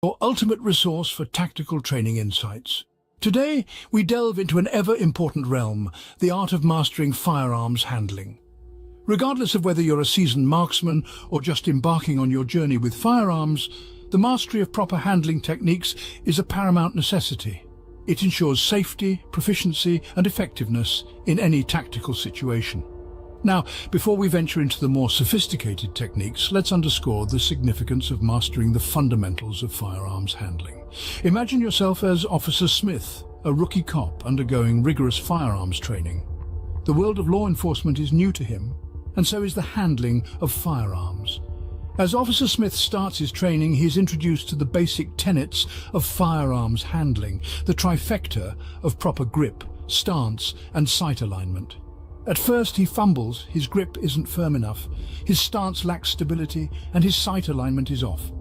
your ultimate resource for tactical training insights. Today, we delve into an ever-important realm, the art of mastering firearms handling. Regardless of whether you're a seasoned marksman or just embarking on your journey with firearms, the mastery of proper handling techniques is a paramount necessity. It ensures safety, proficiency, and effectiveness in any tactical situation. Now, before we venture into the more sophisticated techniques, let's underscore the significance of mastering the fundamentals of firearms handling. Imagine yourself as Officer Smith, a rookie cop undergoing rigorous firearms training. The world of law enforcement is new to him, and so is the handling of firearms. As Officer Smith starts his training, he is introduced to the basic tenets of firearms handling, the trifecta of proper grip, stance, and sight alignment. At first he fumbles, his grip isn't firm enough, his stance lacks stability, and his sight alignment is off.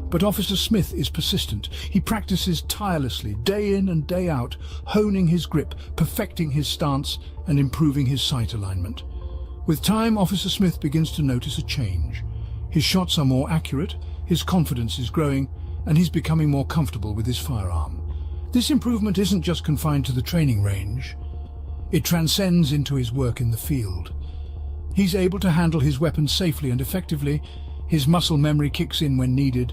But Officer Smith is persistent. He practices tirelessly, day in and day out, honing his grip, perfecting his stance, and improving his sight alignment. With time, Officer Smith begins to notice a change. His shots are more accurate, his confidence is growing, and he's becoming more comfortable with his firearm. This improvement isn't just confined to the training range. It transcends into his work in the field. He's able to handle his weapons safely and effectively, his muscle memory kicks in when needed,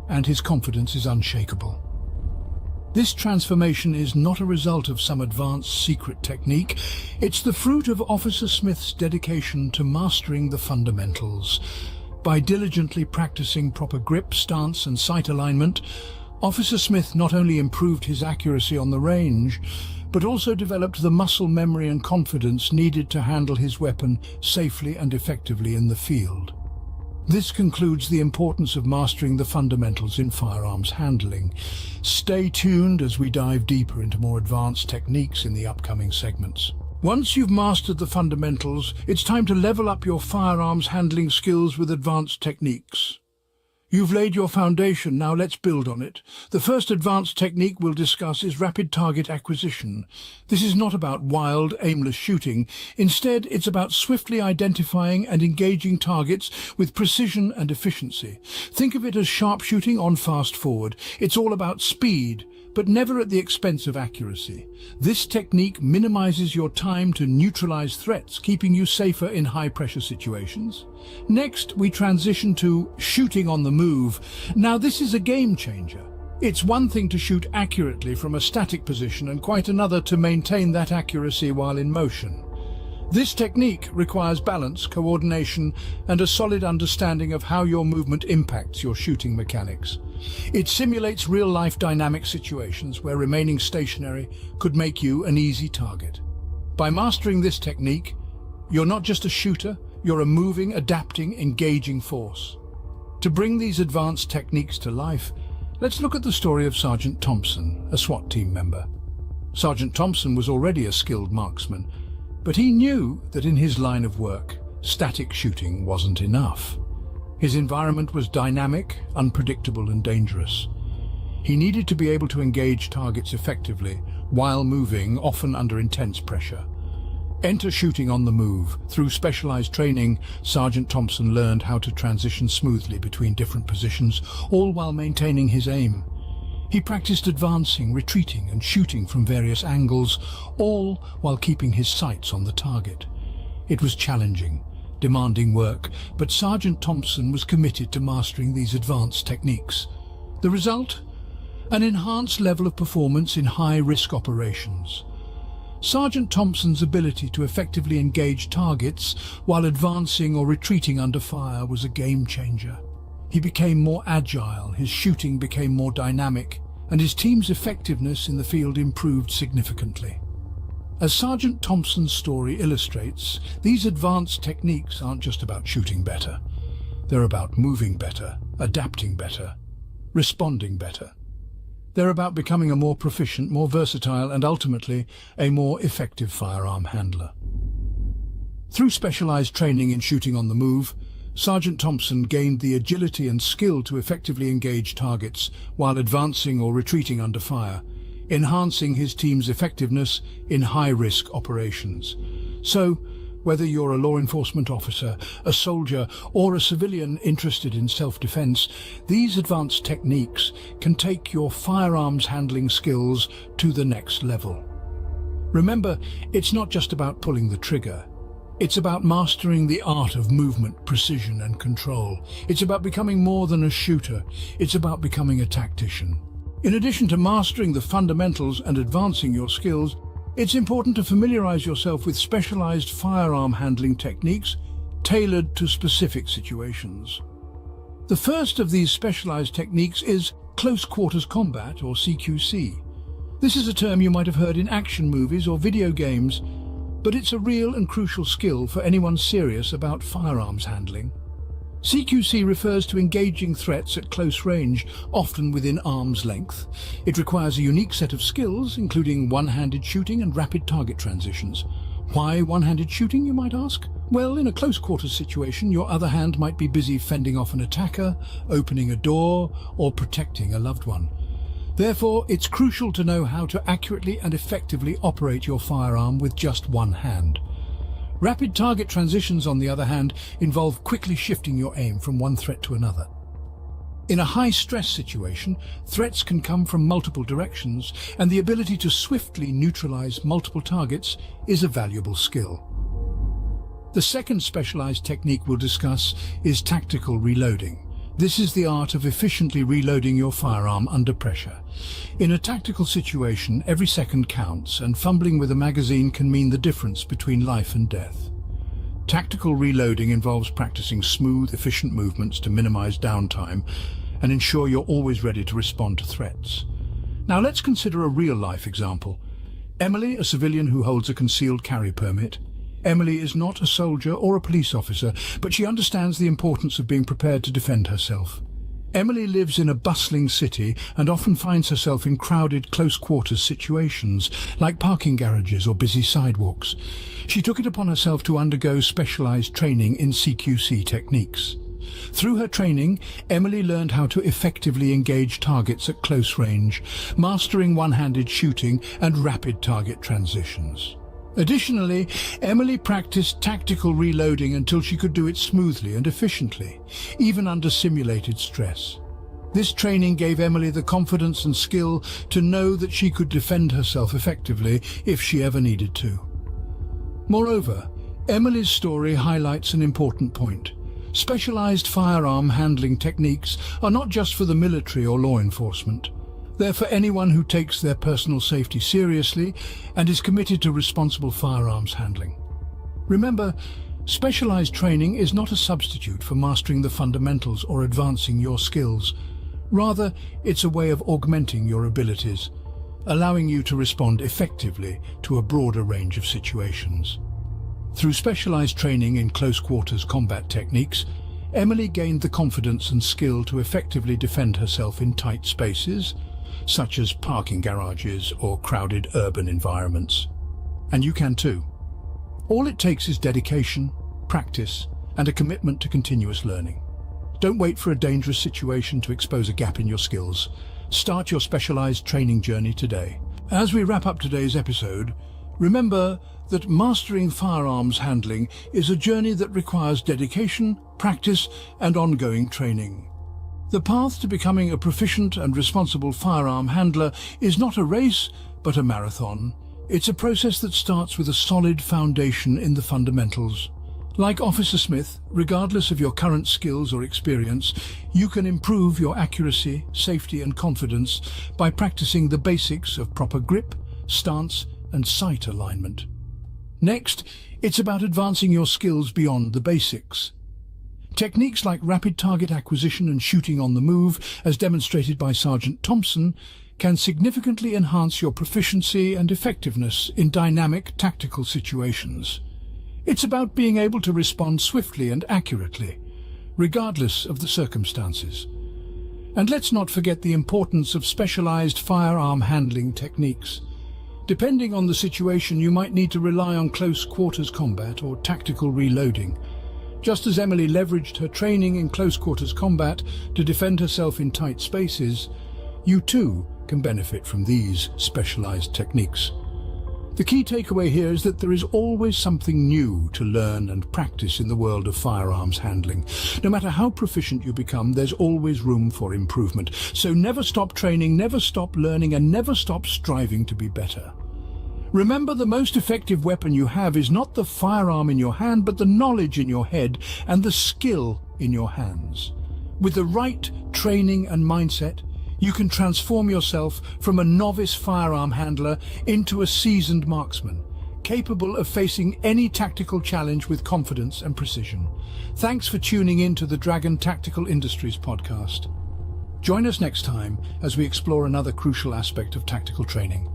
and his confidence is unshakable. This transformation is not a result of some advanced secret technique. It's the fruit of Officer Smith's dedication to mastering the fundamentals. By diligently practicing proper grip, stance, and sight alignment, Officer Smith not only improved his accuracy on the range, but also developed the muscle memory and confidence needed to handle his weapon safely and effectively in the field. This concludes the importance of mastering the fundamentals in firearms handling. Stay tuned as we dive deeper into more advanced techniques in the upcoming segments. Once you've mastered the fundamentals, it's time to level up your firearms handling skills with advanced techniques. You've laid your foundation, now let's build on it. The first advanced technique we'll discuss is rapid target acquisition. This is not about wild, aimless shooting. Instead, it's about swiftly identifying and engaging targets with precision and efficiency. Think of it as sharpshooting on fast forward. It's all about speed, but never at the expense of accuracy. This technique minimizes your time to neutralize threats, keeping you safer in high-pressure situations. Next, we transition to shooting on the move. Now, this is a game changer. It's one thing to shoot accurately from a static position and quite another to maintain that accuracy while in motion. This technique requires balance, coordination, and a solid understanding of how your movement impacts your shooting mechanics. It simulates real-life dynamic situations where remaining stationary could make you an easy target. By mastering this technique, you're not just a shooter, you're a moving, adapting, engaging force. To bring these advanced techniques to life, let's look at the story of Sergeant Thompson, a SWAT team member. Sergeant Thompson was already a skilled marksman, but he knew that in his line of work, static shooting wasn't enough. His environment was dynamic, unpredictable, and dangerous. He needed to be able to engage targets effectively while moving, often under intense pressure. Enter shooting on the move. Through specialized training, Sergeant Thompson learned how to transition smoothly between different positions, all while maintaining his aim. He practiced advancing, retreating, and shooting from various angles, all while keeping his sights on the target. It was challenging, demanding work, but Sergeant Thompson was committed to mastering these advanced techniques. The result? An enhanced level of performance in high-risk operations. Sergeant Thompson's ability to effectively engage targets while advancing or retreating under fire was a game-changer. He became more agile, his shooting became more dynamic, and his team's effectiveness in the field improved significantly. As Sergeant Thompson's story illustrates, these advanced techniques aren't just about shooting better. They're about moving better, adapting better, responding better. They're about becoming a more proficient, more versatile, and ultimately a more effective firearm handler. Through specialized training in shooting on the move, Sergeant Thompson gained the agility and skill to effectively engage targets while advancing or retreating under fire, enhancing his team's effectiveness in high-risk operations. So, Whether you're a law enforcement officer, a soldier, or a civilian interested in self-defense, these advanced techniques can take your firearms handling skills to the next level. Remember, it's not just about pulling the trigger. It's about mastering the art of movement, precision, and control. It's about becoming more than a shooter. It's about becoming a tactician. In addition to mastering the fundamentals and advancing your skills, it's important to familiarize yourself with specialized firearm handling techniques tailored to specific situations. The first of these specialized techniques is close quarters combat, or CQC. This is a term you might have heard in action movies or video games, but it's a real and crucial skill for anyone serious about firearms handling. CQC refers to engaging threats at close range, often within arm's length. It requires a unique set of skills, including one-handed shooting and rapid target transitions. Why one-handed shooting, you might ask? Well, in a close quarters situation, your other hand might be busy fending off an attacker, opening a door, or protecting a loved one. Therefore, it's crucial to know how to accurately and effectively operate your firearm with just one hand. Rapid target transitions, on the other hand, involve quickly shifting your aim from one threat to another. In a high-stress situation, threats can come from multiple directions, and the ability to swiftly neutralize multiple targets is a valuable skill. The second specialized technique we'll discuss is tactical reloading. This is the art of efficiently reloading your firearm under pressure. In a tactical situation, every second counts, and fumbling with a magazine can mean the difference between life and death. Tactical reloading involves practicing smooth, efficient movements to minimize downtime and ensure you're always ready to respond to threats. Now let's consider a real-life example. Emily, a civilian who holds a concealed carry permit. Emily is not a soldier or a police officer, but she understands the importance of being prepared to defend herself. Emily lives in a bustling city and often finds herself in crowded, close-quarters situations, like parking garages or busy sidewalks. She took it upon herself to undergo specialized training in CQC techniques. Through her training, Emily learned how to effectively engage targets at close range, mastering one-handed shooting and rapid target transitions. Additionally, Emily practiced tactical reloading until she could do it smoothly and efficiently, even under simulated stress. This training gave Emily the confidence and skill to know that she could defend herself effectively if she ever needed to. Moreover, Emily's story highlights an important point. Specialized firearm handling techniques are not just for the military or law enforcement. They're for anyone who takes their personal safety seriously and is committed to responsible firearms handling. Remember, specialized training is not a substitute for mastering the fundamentals or advancing your skills. Rather, it's a way of augmenting your abilities, allowing you to respond effectively to a broader range of situations. Through specialized training in close-quarters combat techniques, Emily gained the confidence and skill to effectively defend herself in tight spaces, such as parking garages or crowded urban environments. And you can too. All it takes is dedication, practice, and a commitment to continuous learning. Don't wait for a dangerous situation to expose a gap in your skills. Start your specialized training journey today. As we wrap up today's episode, remember that mastering firearms handling is a journey that requires dedication, practice, and ongoing training. The path to becoming a proficient and responsible firearm handler is not a race, but a marathon. It's a process that starts with a solid foundation in the fundamentals. Like Officer Smith, regardless of your current skills or experience, you can improve your accuracy, safety, and confidence by practicing the basics of proper grip, stance, and sight alignment. Next, it's about advancing your skills beyond the basics. Techniques like rapid target acquisition and shooting on the move, as demonstrated by Sergeant Thompson, can significantly enhance your proficiency and effectiveness in dynamic tactical situations. It's about being able to respond swiftly and accurately, regardless of the circumstances. And let's not forget the importance of specialized firearm handling techniques. Depending on the situation, you might need to rely on close quarters combat or tactical reloading. Just as Emily leveraged her training in close quarters combat to defend herself in tight spaces, you too can benefit from these specialized techniques. The key takeaway here is that there is always something new to learn and practice in the world of firearms handling. No matter how proficient you become, there's always room for improvement. So never stop training, never stop learning, and never stop striving to be better. Remember, the most effective weapon you have is not the firearm in your hand, but the knowledge in your head and the skill in your hands. With the right training and mindset, you can transform yourself from a novice firearm handler into a seasoned marksman, capable of facing any tactical challenge with confidence and precision. Thanks for tuning in to the Dragon Tactical Industries podcast. Join us next time as we explore another crucial aspect of tactical training.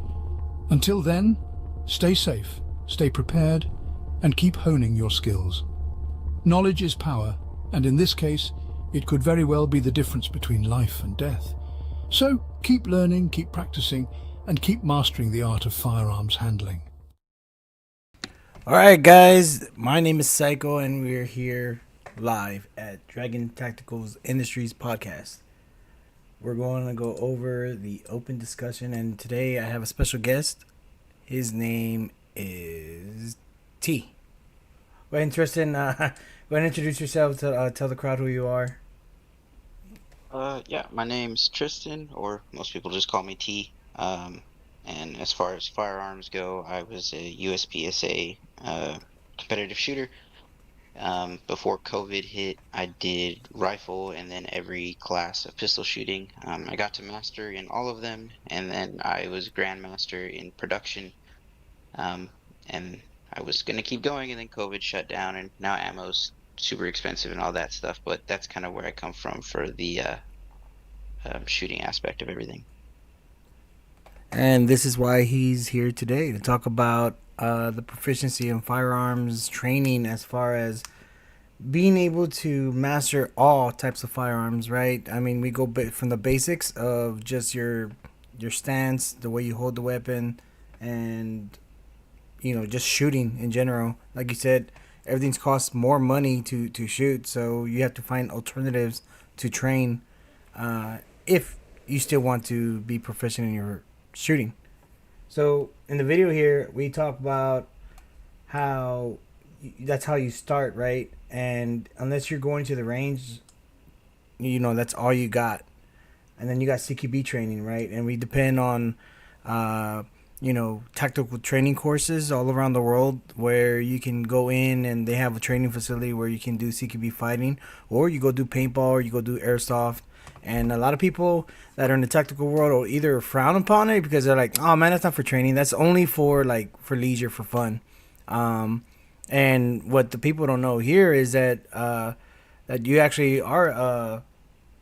Until then, stay safe, stay prepared, and keep honing your skills. Knowledge is power, and in this case, it could very well be the difference between life and death. So keep learning, keep practicing, and keep mastering the art of firearms handling. Alright guys, my name is Psycho and we're here live at Dragon Tactical Industries podcast. We're going to go over the open discussion, and today I have a special guest. His name is T. Go ahead, Tristan. Go ahead and introduce yourself. Tell the crowd who you are. Yeah, my name's Tristan, or most people just call me T. And as far as firearms go, I was a USPSA competitive shooter. Before COVID hit, I did rifle and then every class of pistol shooting. I got to master in all of them, and then I was grandmaster in production. And I was gonna keep going, and then COVID shut down, and now ammo's super expensive and all that stuff. But that's kind of where I come from for the shooting aspect of everything. And this is why he's here today, to talk about the proficiency in firearms training, as far as being able to master all types of firearms, right? I mean, we go from the basics of just your stance, the way you hold the weapon, and just shooting in general. Like you said, everything's costs more money to shoot, so you have to find alternatives to train if you still want to be proficient in your shooting. So in the video here, we talk about how that's how you start, right? And unless you're going to the range, that's all you got. And then you got CQB training, right? And we depend on tactical training courses all around the world, where you can go in and they have a training facility where you can do CQB fighting, or you go do paintball, or you go do airsoft. And a lot of people that are in the tactical world will either frown upon it because they're like, oh man, that's not for training, that's only for leisure, for fun. And what the people don't know here is that that you actually are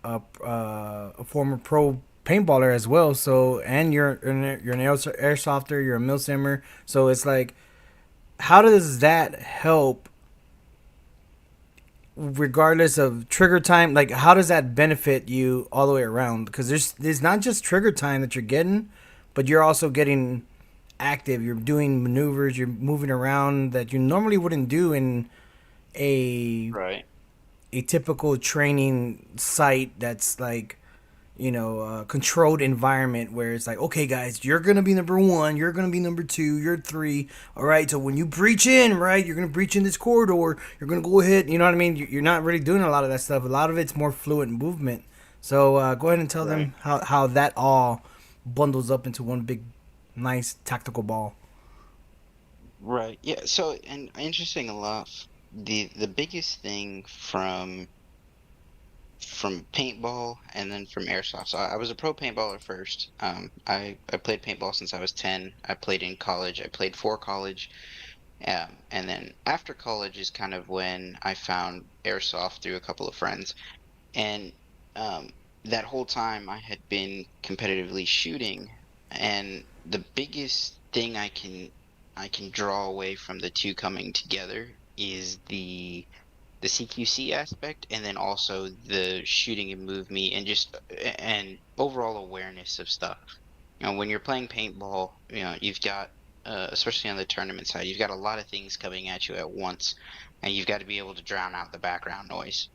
a former pro paintballer as well. So, and you're an airsofter, you're a milsimmer. So it's like, how does that help, regardless of trigger time? Like, how does that benefit you all the way around? Because there's not just trigger time that you're getting, but you're also getting active. You're doing maneuvers, you're moving around that you normally wouldn't do in a typical training site that's like, controlled environment, where it's like, okay guys, you're gonna be number 1, you're gonna be number 2, you're 3, all right, so when you breach in, right, you're gonna breach in this corridor, you're gonna go ahead, you know what I mean? You're not really doing a lot of that stuff. A lot of it's more fluid movement. So go ahead and tell them how that all bundles up into one big nice tactical ball. Right. Yeah. So, and interesting enough, the biggest thing from paintball and then from airsoft. So I was a pro paintballer first. I played paintball since I was 10. I played in college. I played for college. And then after college is kind of when I found airsoft through a couple of friends. And that whole time I had been competitively shooting. And the biggest thing I can draw away from the two coming together is the CQC aspect, and then also the shooting and move me, and just and overall awareness of stuff. When you're playing paintball, you've got especially on the tournament side, you've got a lot of things coming at you at once, and you've got to be able to drown out the background noise.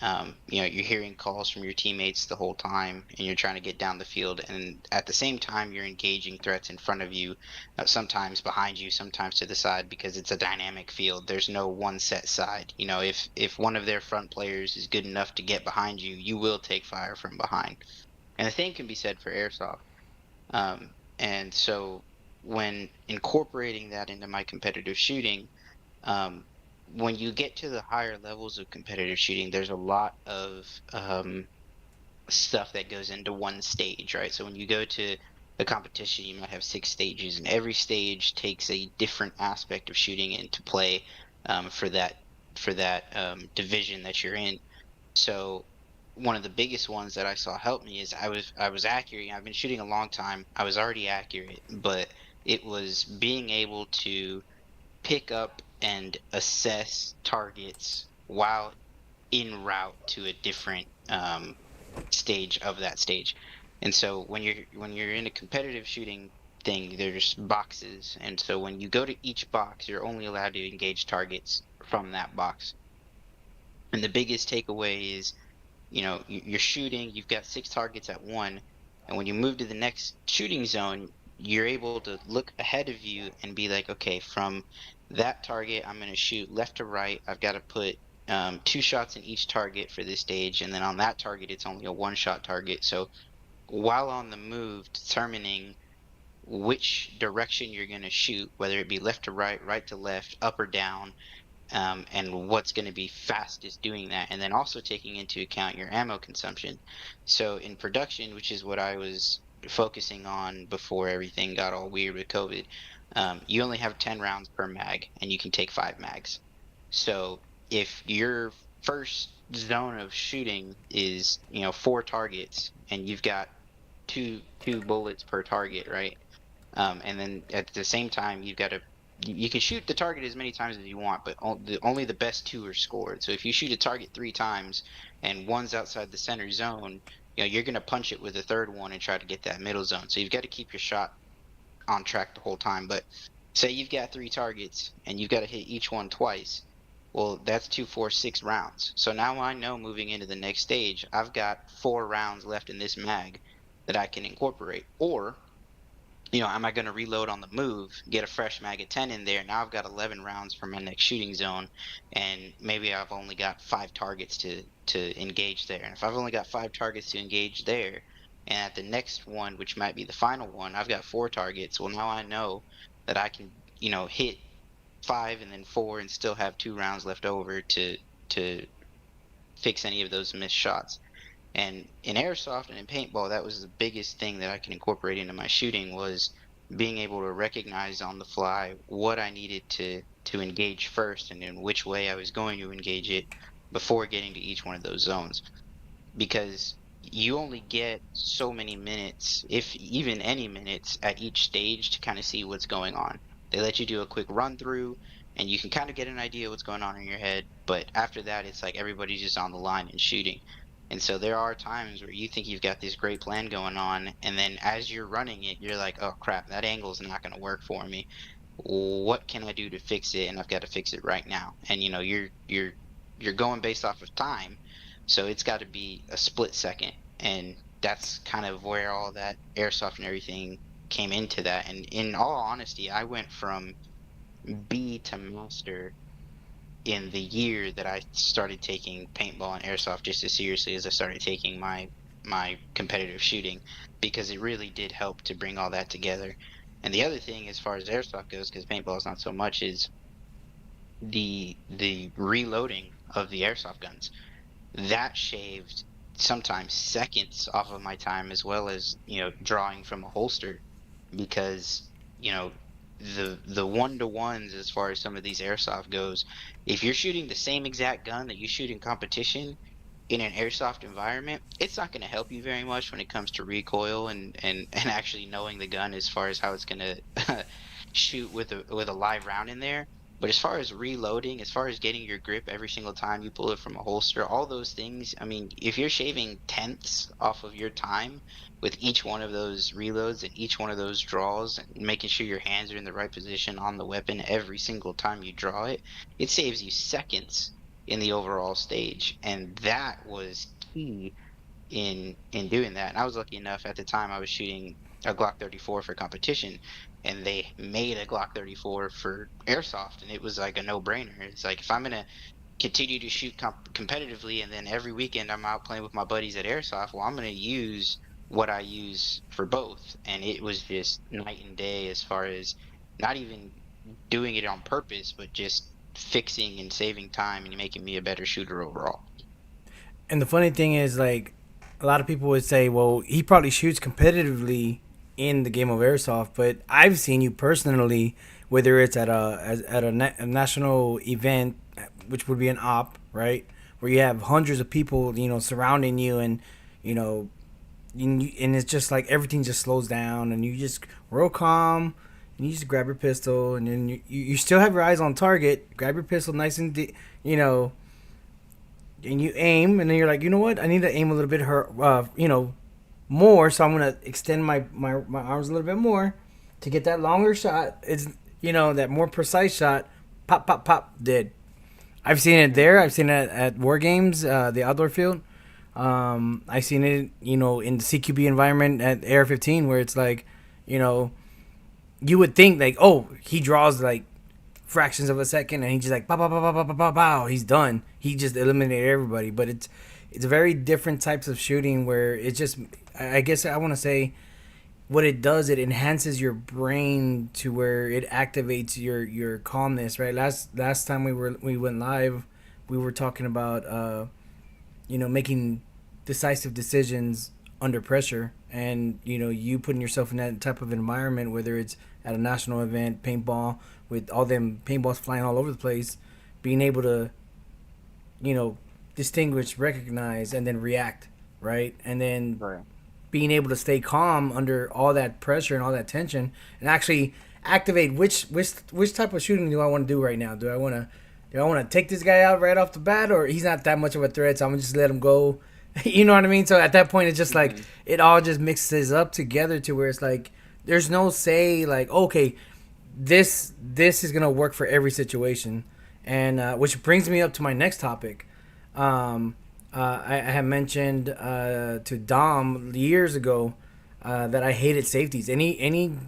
You're hearing calls from your teammates the whole time, and you're trying to get down the field. And at the same time, you're engaging threats in front of you, sometimes behind you, sometimes to the side, because it's a dynamic field. There's no one set side. If one of their front players is good enough to get behind you, you will take fire from behind. And the same can be said for airsoft. And so when incorporating that into my competitive shooting, um, when you get to the higher levels of competitive shooting, there's a lot of stuff that goes into one stage, right? So when you go to the competition, you might have 6 stages, and every stage takes a different aspect of shooting into play for that division that you're in. So one of the biggest ones that I saw help me is I was accurate. I've been shooting a long time. I was already accurate, but it was being able to pick up and assess targets while en route to a different stage of that stage. And so when you're in a competitive shooting thing, there's boxes, and so when you go to each box, you're only allowed to engage targets from that box. And the biggest takeaway is, you're shooting, you've got 6 targets at one, and when you move to the next shooting zone, you're able to look ahead of you and be like, okay, from that target, I'm going to shoot left to right. I've got to put 2 shots in each target for this stage, and then on that target, it's only a 1-shot target. So while on the move, determining which direction you're going to shoot, whether it be left to right, right to left, up or down, and what's going to be fastest doing that, and then also taking into account your ammo consumption. So in production, which is what I was focusing on before everything got all weird with COVID, you only have 10 rounds per mag, and you can take 5 mags. So if your first zone of shooting is 4 targets, and you've got two bullets per target, right? And then at the same time, you can shoot the target as many times as you want, but only the best 2 are scored. So if you shoot a target 3 times and one's outside the center zone, you're going to punch it with a third one and try to get that middle zone. So you've got to keep your shot on track the whole time. But say you've got 3 targets and you've got to hit each one twice. Well, that's 2, 4, 6 rounds. So now I know moving into the next stage, I've got 4 rounds left in this mag that I can incorporate. Or am I going to reload on the move, get a fresh mag of 10 in there? Now I've got 11 rounds for my next shooting zone, and maybe I've only got 5 targets to engage there. And if I've only got 5 targets to engage there, and at the next one, which might be the final one, I've got 4 targets. Well, now I know that I can, hit 5 and then 4 and still have 2 rounds left over to fix any of those missed shots. And in airsoft and in paintball, that was the biggest thing that I can incorporate into my shooting, was being able to recognize on the fly what I needed to engage first and in which way I was going to engage it before getting to each one of those zones. Because you only get so many minutes, if even any minutes, at each stage to kind of see what's going on. They let you do a quick run through, and you can kind of get an idea what's going on in your head. But after that, it's like everybody's just on the line and shooting. And so there are times where you think you've got this great plan going on, and then as you're running it, you're like, oh crap, that angle's not going to work for me. What can I do to fix it? And I've got to fix it right now. And you're going based off of time, so it's got to be a split second. And that's kind of where all that airsoft and everything came into that. And in all honesty, I went from B to master in the year that I started taking paintball and airsoft just as seriously as I started taking my competitive shooting, because it really did help to bring all that together. And the other thing, as far as airsoft goes, because paintball is not so much, is the reloading of the airsoft guns. That shaved sometimes seconds off of my time, as well as drawing from a holster, because the one-to-ones, as far as some of these airsoft goes, if you're shooting the same exact gun that you shoot in competition in an airsoft environment, it's not going to help you very much when it comes to recoil and actually knowing the gun as far as how it's going to shoot with a live round in there. But as far as reloading, as far as getting your grip every single time you pull it from a holster, all those things, I mean, if you're shaving tenths off of your time with each one of those reloads and each one of those draws, and making sure your hands are in the right position on the weapon every single time you draw it, it saves you seconds in the overall stage, and that was key in doing that. And I was lucky enough at the time I was shooting a Glock 34 for competition, and they made a Glock 34 for airsoft, and it was like a no-brainer. It's like if I'm gonna continue to shoot competitively, and then every weekend I'm out playing with my buddies at airsoft, well, I'm gonna use what I use for both. And it was just night and day as far as not even doing it on purpose, but just fixing and saving time and making me a better shooter overall. And the funny thing is, like, a lot of people would say, well, he probably shoots competitively in the game of airsoft, but I've seen you personally, whether it's at a national event, which would be an op, right, where you have hundreds of people, surrounding you, and you know, and it's just like everything just slows down, and you just real calm, and you just grab your pistol, and then you still have your eyes on target, grab your pistol nice and and you aim, and then you're like, you know what? I need to aim a little bit, more. So I'm gonna extend my arms a little bit more to get that longer shot. It's that more precise shot. Pop, pop, pop. Dead. I've seen it there. I've seen it at war games, the outdoor field. I've seen it, in the CQB environment at AR-15, where it's like, you would think like, oh, he draws like fractions of a second, and he just like, pow, pow, pow, pow, pow, pow, pow, pow, he's done. He just eliminated everybody. But it's very different types of shooting where it just, I guess I want to say, what it does, it enhances your brain to where it activates your calmness. Right. Last time we went live, we were talking about making decisive decisions under pressure, and you putting yourself in that type of environment, whether it's at a national event, paintball, with all them paintballs flying all over the place, being able to, distinguish, recognize, and then react, right? And then Right. being able to stay calm under all that pressure and all that tension, and actually activate which type of shooting do I want to do right now? Do I want to take this guy out right off the bat, or he's not that much of a threat, so I'm gonna just let him go? You know what I mean? So at that point, it's just like it all just mixes up together to where it's like there's no say like, okay, this is gonna work for every situation, and which brings me up to my next topic. I had mentioned to Dom years ago that I hated safeties. Any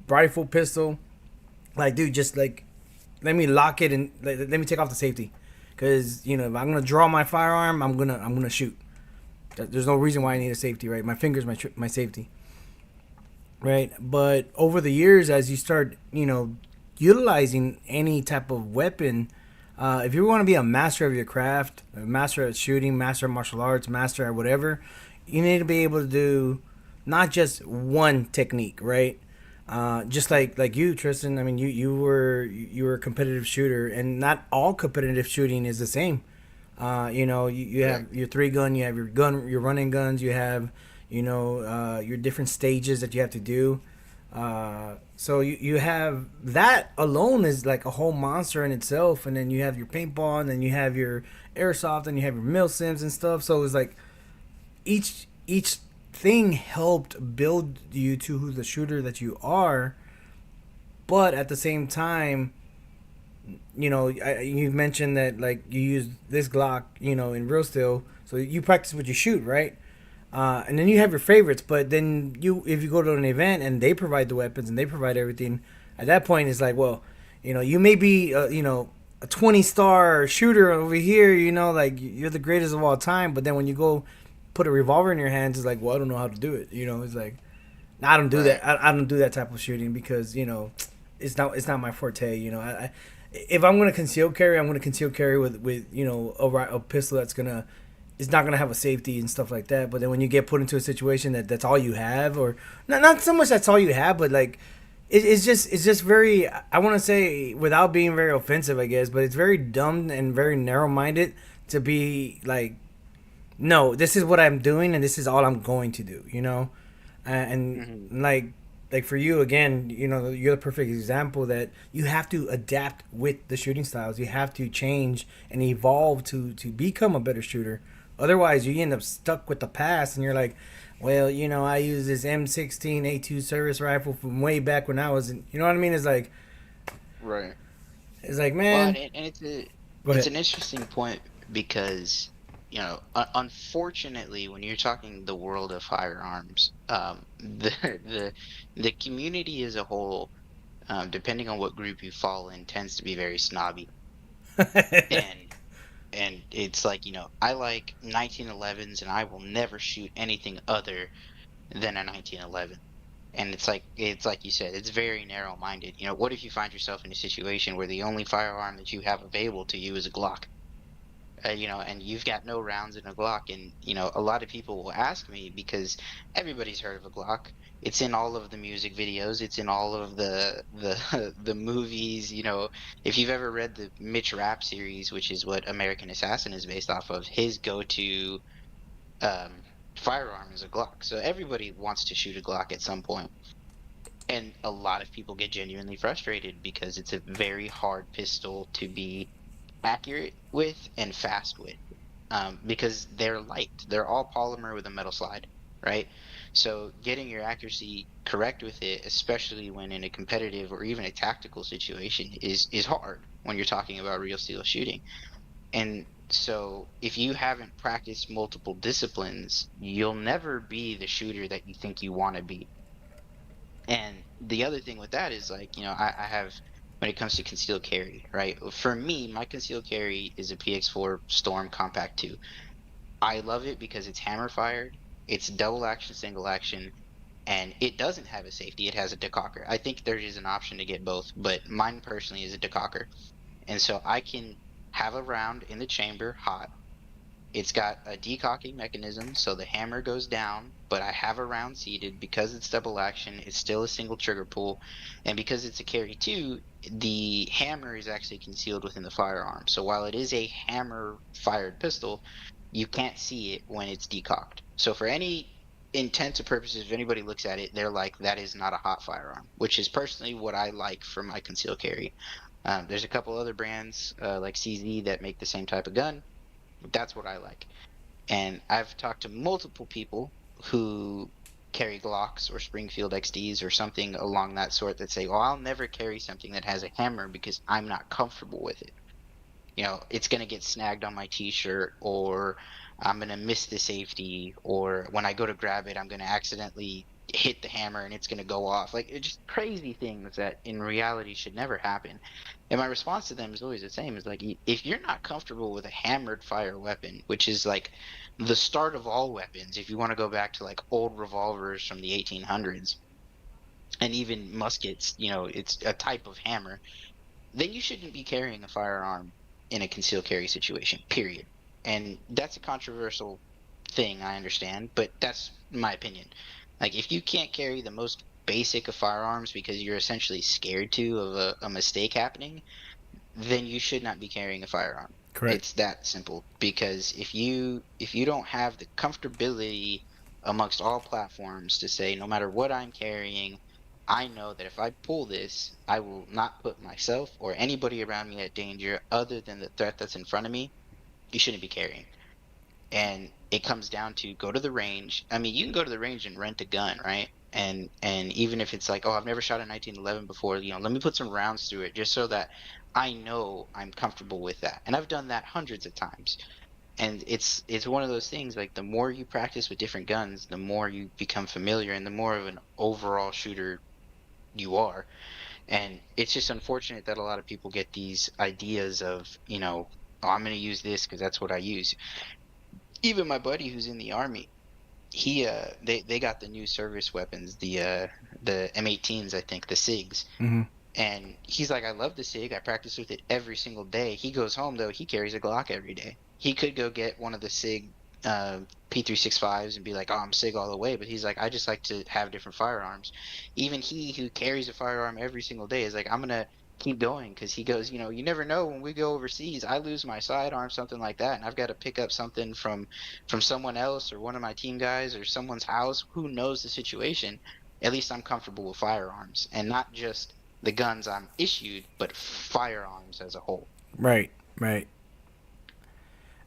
rifle, pistol, like, dude, just like let me lock it and let me take off the safety, because if I'm gonna draw my firearm, I'm gonna shoot. There's no reason why I need a safety, right? My finger's my safety. Right, but over the years, as you start, utilizing any type of weapon, if you want to be a master of your craft, a master at shooting, master of martial arts, master at whatever, you need to be able to do not just one technique, right? Just like you, Tristan. I mean, you were a competitive shooter, and not all competitive shooting is the same. You have your 3-gun, you have your running guns, you have your different stages that you have to do. So you have that alone is like a whole monster in itself, and then you have your paintball, and then you have your airsoft, and you have your mil sims and stuff. So it's like each thing helped build you to who the shooter that you are, but at the same time, you mentioned that like you use this Glock, in real steel, so you practice what you shoot, right? And then you have your favorites, but then if you go to an event and they provide the weapons and they provide everything, at that point it's like, well, you may be, a 20-star shooter over here, like you're the greatest of all time, but then when you go put a revolver in your hands, it's like, well, I don't know how to do it. It's like, I don't do that. I don't do that type of shooting because it's not my forte. If I'm gonna conceal carry, I'm gonna conceal carry with a pistol it's not gonna have a safety and stuff like that. But then when you get put into a situation that's all you have, or not so much that's all you have, but like it's just very, I want to say, without being very offensive, I guess, but it's very dumb and very narrow minded to be like, no, this is what I'm doing and this is all I'm going to do, and like for you again, you're the perfect example that you have to adapt with the shooting styles. You have to change and evolve to become a better shooter. Otherwise, you end up stuck with the past, and you're like, well, I use this M16A2 service rifle from way back when I was in, you know what I mean? It's like, Right. it's like, man. Well, and Go It's ahead. an interesting point because, unfortunately, when you're talking the world of firearms, the community as a whole, depending on what group you fall in, tends to be very snobby. And it's like, I like 1911s and I will never shoot anything other than a 1911. And it's like you said, it's very narrow-minded. What if you find yourself in a situation where the only firearm that you have available to you is a Glock? And you've got no rounds in a Glock. And, a lot of people will ask me because everybody's heard of a Glock. It's in all of the music videos. It's in all of the the movies. If you've ever read the Mitch Rapp series, which is what American Assassin is based off of, his go-to um, firearm is a Glock. So everybody wants to shoot a Glock at some point. And a lot of people get genuinely frustrated because it's a very hard pistol to be accurate with and fast with, because they're light. They're all polymer with a metal slide, right? So getting your accuracy correct with it, especially when in a competitive or even a tactical situation, is hard when you're talking about real steel shooting. And so if you haven't practiced multiple disciplines, you'll never be the shooter that you think you want to be. And the other thing with that is like, I have, when it comes to concealed carry, right? For me, my concealed carry is a PX4 Storm Compact 2. I love it because it's hammer fired, it's double action, single action, and it doesn't have a safety. It has a decocker. I think there is an option to get both, but mine personally is a decocker. And so I can have a round in the chamber hot. It's got a decocking mechanism, so the hammer goes down, but I have a round seated because it's double action. It's still a single trigger pull, and because it's a carry two, the hammer is actually concealed within the firearm. So while it is a hammer-fired pistol, you can't see it when it's decocked. So for any intents and purposes, if anybody looks at it, they're like, that is not a hot firearm, which is personally what I like for my concealed carry. There's a couple other brands like CZ that make the same type of gun. That's what I like. And I've talked to multiple people who carry Glocks or Springfield XDs or something along that sort that say, well, I'll never carry something that has a hammer because I'm not comfortable with it. It's going to get snagged on my t-shirt, or I'm going to miss the safety, or when I go to grab it, I'm going to accidentally hit the hammer and it's going to go off. Like, it's just crazy things that in reality should never happen. And my response to them is always the same. Is like, if you're not comfortable with a hammered fire weapon, which is like the start of all weapons, if you want to go back to like old revolvers from the 1800s and even muskets, it's a type of hammer, then you shouldn't be carrying a firearm in a concealed carry situation, period. And that's a controversial thing, I understand, but that's my opinion. Like, if you can't carry the most basic of firearms because you're essentially scared of a mistake happening, then you should not be carrying a firearm. Correct. It's that simple. Because if you don't have the comfortability amongst all platforms to say, no matter what I'm carrying, I know that if I pull this, I will not put myself or anybody around me at danger other than the threat that's in front of me, you shouldn't be carrying. And it comes down to go to the range. I mean, you can go to the range and rent a gun, right? And even if it's like, oh, I've never shot a 1911 before, let me put some rounds through it just so that I know I'm comfortable with that. And I've done that hundreds of times. And it's one of those things, like, the more you practice with different guns, the more you become familiar and the more of an overall shooter you are. And it's just unfortunate that a lot of people get these ideas of, oh, I'm going to use this because that's what I use. Even my buddy who's in the army, they got the new service weapons, the M18s, I think, the SIGs. Mm-hmm. And he's like, I love the SIG. I practice with it every single day. He goes home though, he carries a Glock every day. He could go get one of the SIG P365s and be like, oh, I'm SIG all the way. But he's like, I just like to have different firearms. Even he who carries a firearm every single day is like, I'm gonna keep going, because he goes, you never know when we go overseas, I lose my sidearm, something like that, and I've got to pick up something from someone else or one of my team guys or someone's house. Who knows the situation? At least I'm comfortable with firearms, and not just the guns I'm issued, but firearms as a whole. Right. Right.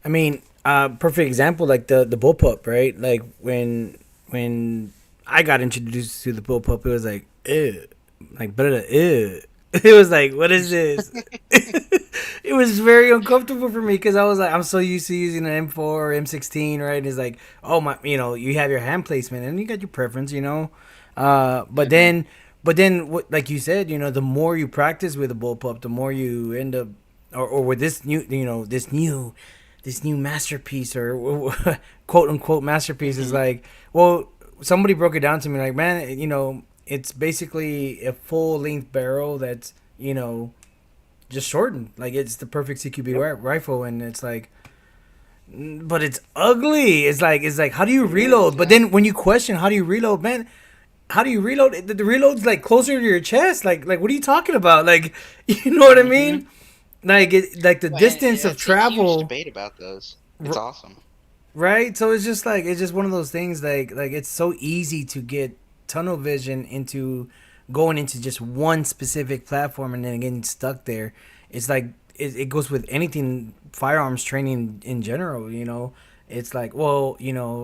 I mean, perfect example, like the bullpup, right? Like when I got introduced to the bullpup, it was like, ew, like, but ew. It was like, what is this? it was very uncomfortable for me because I was like, I'm so used to using an M4 or M16, right? And it's like, oh my, you have your hand placement and you got your preference, but Hmm. then, like you said, the more you practice with a bullpup, the more you end up, or with this new, this new masterpiece or quote unquote masterpiece is Hmm. like, well, somebody broke it down to me like, man, it's basically a full length barrel that's, just shortened. Like it's the perfect CQB Yep. rifle, and it's like, but it's ugly. It's like how do you It is, reload? But yeah. then when you question how do you reload, man, how do you reload? The reload's like closer to your chest. Like what are you talking about? Like you know what I Hmm. mean? Like the Well, and distance of that's a huge travel, debate about those. It's awesome. right? So it's just one of those things. Like it's so easy to get tunnel vision into going into just one specific platform and then getting stuck there. It's like it goes with anything firearms training in general. It's like, well,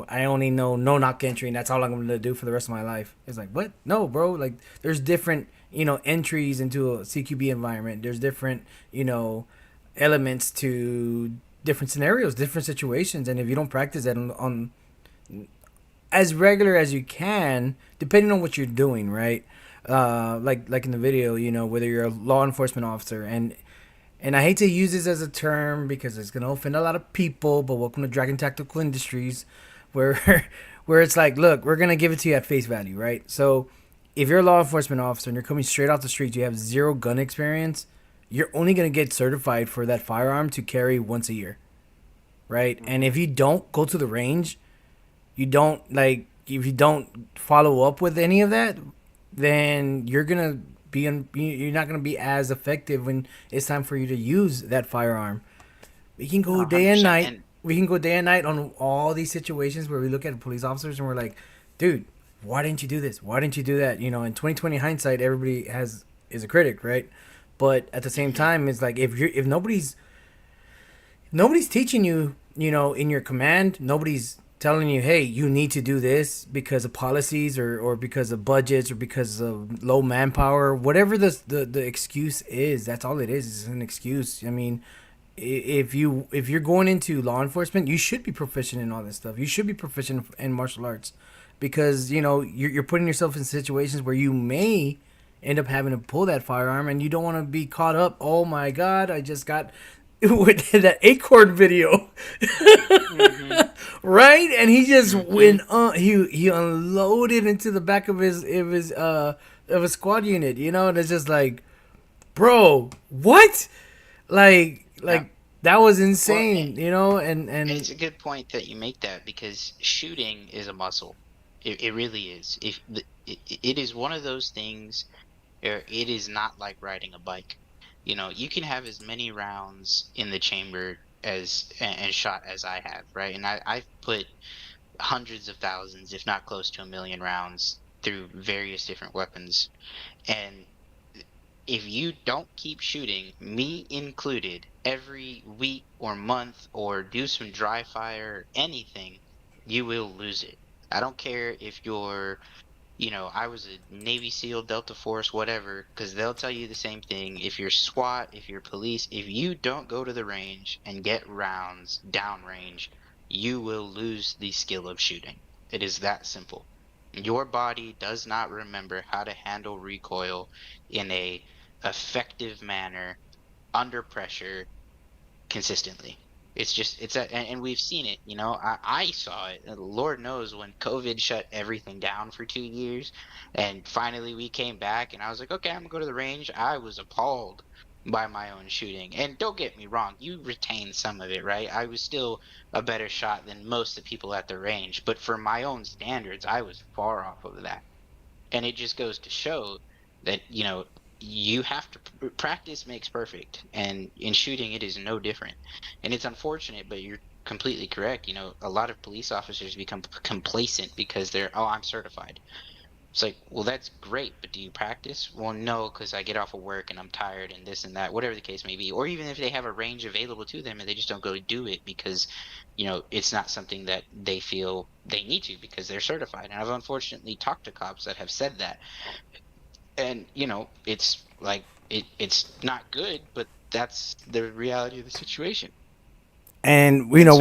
I only know no knock entry, and that's all I'm going to do for the rest of my life. It's like, what? No, bro. Like, there's different, entries into a CQB environment. There's different, elements to different scenarios, different situations, and if you don't practice that on as regular as you can, depending on what you're doing, right? Like in the video, whether you're a law enforcement officer, and I hate to use this as a term because it's gonna offend a lot of people, but welcome to Dragon Tactical Industries, where where it's like, look, we're gonna give it to you at face value, right? So if you're a law enforcement officer and you're coming straight off the streets, you have zero gun experience, you're only gonna get certified for that firearm to carry once a year, right? And Hmm. if you don't go to the range, you don't like if you don't follow up with any of that, then you're not gonna be as effective when it's time for you to use that firearm. We can No, go day and 100%. night. And We can go day and night on all these situations where we look at police officers and we're like, dude, why didn't you do this? Why didn't you do that? In 2020 hindsight, everybody has is a critic, right? But at the same hmm time, it's like if nobody's teaching you, in your command, nobody's telling you, hey, you need to do this because of policies or because of budgets or because of low manpower, whatever the excuse is. That's all it is. It's an excuse. I mean, if you're going into law enforcement, you should be proficient in all this stuff. You should be proficient in martial arts because you're putting yourself in situations where you may end up having to pull that firearm and you don't want to be caught up. Oh my god, I just got with that acorn video. hmm Right, and he just hmm went he unloaded into the back of his squad unit, and it's just like, bro, what? Yeah. Like that was Well, insane, and and it's a good point that you make that because shooting is a muscle. It really is. It is one of those things where it is not like riding a bike. You can have as many rounds in the chamber and shot as I have, right? And I've put hundreds of thousands, if not close to a million rounds through various different weapons. And if you don't keep shooting, me included, every week or month or do some dry fire, anything, you will lose it. I don't care if I was a Navy SEAL, Delta Force, whatever, because they'll tell you the same thing. If you're SWAT, if you're police, if you don't go to the range and get rounds downrange, you will lose the skill of shooting. It is that simple. Your body does not remember how to handle recoil in a effective manner under pressure consistently. And we've seen it, I saw it. Lord knows when COVID shut everything down for 2 years and finally we came back and I was like, okay, I'm gonna go to the range. I was appalled by my own shooting. And don't get me wrong, you retain some of it, right? I was still a better shot than most of the people at the range, but for my own standards, I was far off of that. And it just goes to show that, you have to practice makes perfect. And in shooting, it is no different. And it's unfortunate, but you're completely correct. A lot of police officers become complacent because oh, I'm certified. It's like, well, that's great, but do you practice? Well, no, because I get off of work and I'm tired and this and that, whatever the case may be. Or even if they have a range available to them and they just don't go do it because, it's not something that they feel they need to because they're certified. And I've unfortunately talked to cops that have said that. And, it's like, it's not good, but that's the reality of the situation. And And so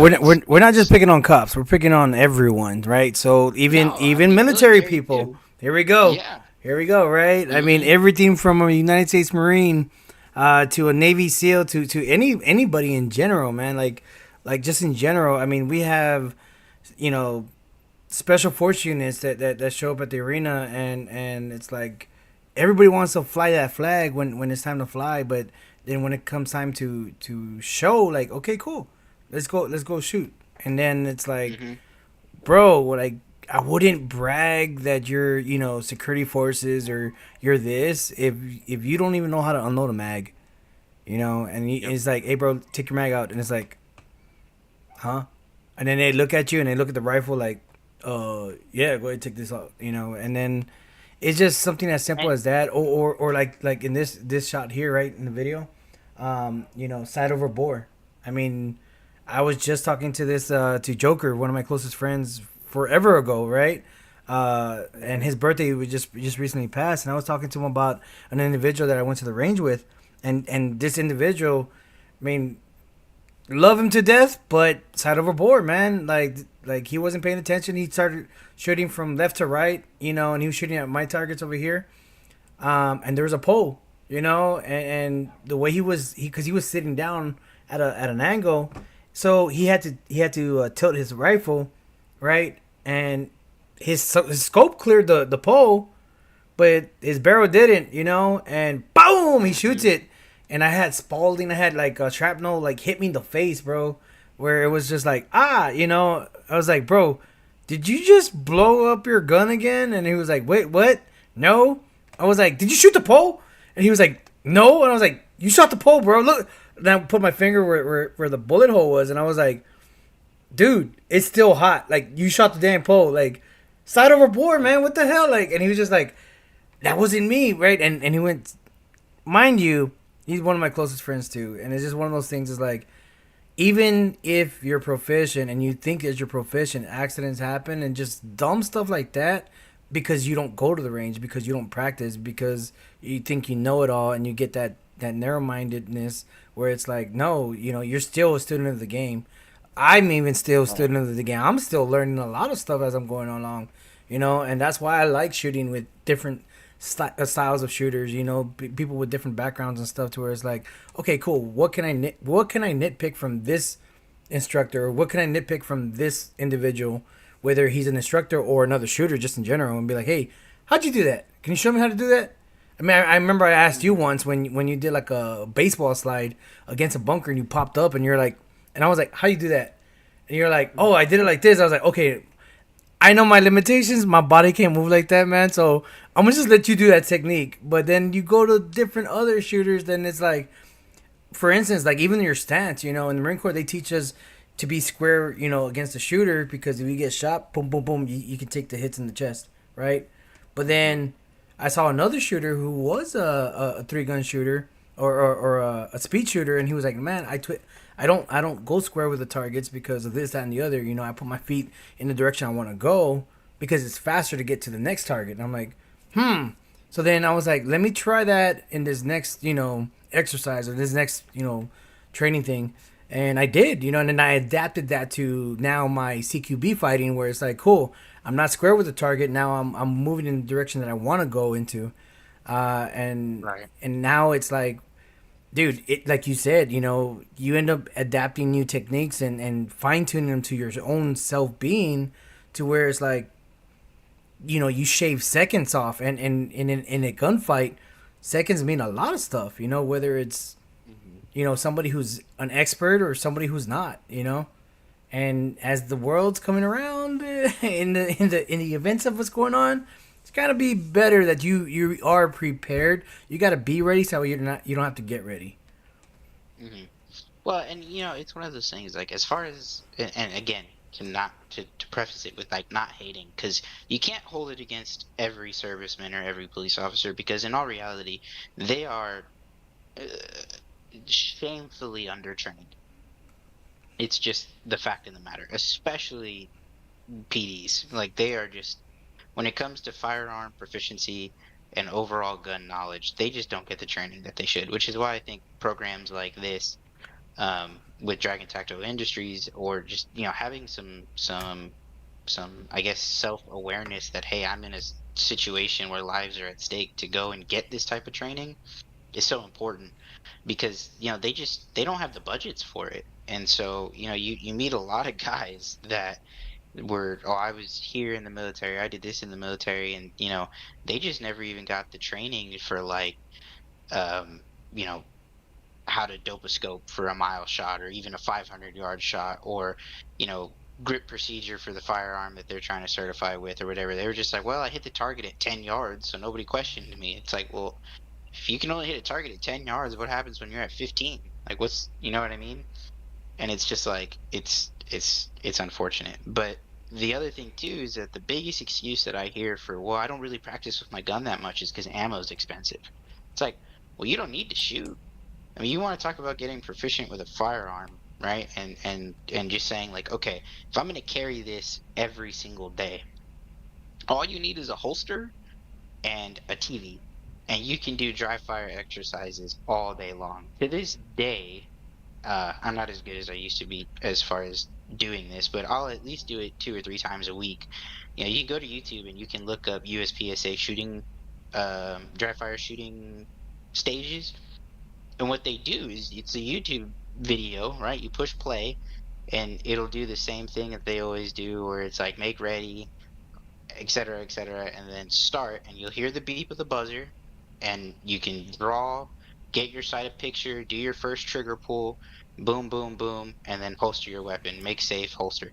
we're not just it's picking on cops. We're picking on everyone, right? So even no, I even mean military military people. too. Here we go. Yeah. Here we go. Right. I mean, Hmm. everything from a United States Marine to a Navy SEAL to anybody in general, man. Like just in general. I mean, we have you know special force units that show up at the arena, and it's like everybody wants to fly that flag when it's time to fly, but then when it comes time to show, like, okay, cool, let's go shoot. And then it's like, Hmm. bro, like, I wouldn't brag that you're security forces or you're this if you don't even know how to unload a mag, and Yep. it's like, hey, bro, take your mag out. And it's like, huh? And then they look at you and they look at the rifle like, yeah, go ahead, take this out, and then it's just something as simple And as that, or like in this shot here, right in the video, side over bore. I mean, I was just talking to this to Joker, one of my closest friends, forever ago, right? And his birthday was just recently passed, and I was talking to him about an individual that I went to the range with, and this individual, I mean, love him to death, but side overboard, man. Like he wasn't paying attention. He started shooting from left to right, and he was shooting at my targets over here. And there was a pole, and the way because he was sitting down at an angle, so he had to tilt his rifle, right, and his scope cleared the pole, but his barrel didn't, and boom, he shoots hmm it. And I had Spalding, I had like a shrapnel like hit me in the face, bro, where it was just like, I was like, bro, did you just blow up your gun again? And he was like, wait, what? No. I was like, did you shoot the pole? And he was like, no. And I was like, you shot the pole, bro. Look. And I put my finger where the bullet hole was, and I was like, dude, it's still hot. Like, you shot the damn pole. Like, side overboard, man. What the hell? Like, and he was just like, that wasn't me, right? And he went, mind you, he's one of my closest friends too. And it's just one of those things is like, even if you're proficient and you think that you're proficient, accidents happen and just dumb stuff like that because you don't go to the range, because you don't practice, because you think you know it all, and you get that narrow mindedness where it's like, no, you're still a student of the game. I'm even still a student of the game. I'm still learning a lot of stuff as I'm going along, and that's why I like shooting with different styles of shooters. People with different backgrounds and stuff. To where it's like, okay, cool. What can I nitpick from this instructor, or what can I nitpick from this individual, whether he's an instructor or another shooter, just in general, and be like, hey, how'd you do that? Can you show me how to do that? I mean, I remember I asked you once when you did like a baseball slide against a bunker and you popped up and you're like, and I was like, how do you do that? And you're like, oh, I did it like this. I was like, okay, I know my limitations. My body can't move like that, man. So I'm gonna just let you do that technique. But then you go to different other shooters, then it's like, for instance, like even your stance, in the Marine Corps, they teach us to be square, against the shooter, because if you get shot, boom, boom, boom, you can take the hits in the chest, right? But then I saw another shooter who was a three-gun shooter, or a speed shooter, and he was like, man, I don't go square with the targets because of this, that, and the other. I put my feet in the direction I want to go because it's faster to get to the next target. And I'm like, So then I was like, let me try that in this next, exercise, or this next, training thing. And I did, and then I adapted that to now my CQB fighting, where it's like, cool, I'm not square with the target. Now I'm moving in the direction that I want to go into. And Right. and now it's like, dude, it, like you said, you end up adapting new techniques and fine tuning them to your own self being, to where it's like, you shave seconds off, and in a gunfight, seconds mean a lot of stuff, whether it's, Hmm. somebody who's an expert or somebody who's not, and as the world's coming around, in the events of what's going on, it's gotta be better that you are prepared. You gotta be ready, so you don't have to get ready. Hmm. Well, and it's one of those things, like, as far as, and again, to preface it with, like, not hating, because you can't hold it against every serviceman or every police officer, because in all reality, they are uh, shamefully undertrained. It's just the fact of the matter, especially PDs. Like, they are just, when it comes to firearm proficiency, and overall gun knowledge. They just don't get the training that they should, which is why I think programs like this, with Dragon Tactical Industries, or just having some I guess self-awareness that, hey, I'm in a situation where lives are at stake, to go and get this type of training is so important, because they don't have the budgets for it. And so you meet a lot of guys that were, oh, I was here in the military, I did this in the military, and they just never even got the training for, like, um you know how to dope a scope for a mile shot, or even a 500-yard shot, or grip procedure for the firearm that they're trying to certify with, or whatever. They were just like, well, I hit the target at 10 yards, so nobody questioned me. It's like, well, if you can only hit a target at 10 yards, what happens when you're at 15? Like, you know what I mean? And it's just like, it's unfortunate. But the other thing too is that the biggest excuse that I hear for, well, I don't really practice with my gun that much, is because ammo is expensive. It's like, well, you don't need to shoot. I mean, you want to talk about getting proficient with a firearm, right? And just saying, like, okay, if I'm going to carry this every single day, all you need is a holster and a TV, and you can do dry fire exercises all day long. To this day, I'm not as good as I used to be as far as doing this, but I'll at least do it 2 or 3 times a week. You can go to YouTube and you can look up USPSA shooting, dry fire shooting stages. And what they do is, it's a YouTube video, right? You push play and it'll do the same thing that they always do, where it's like, make ready, etc., etc., and then start, and you'll hear the beep of the buzzer, and you can draw, get your sighted picture, do your first trigger pull, boom, boom, boom, and then holster your weapon, make safe, holster.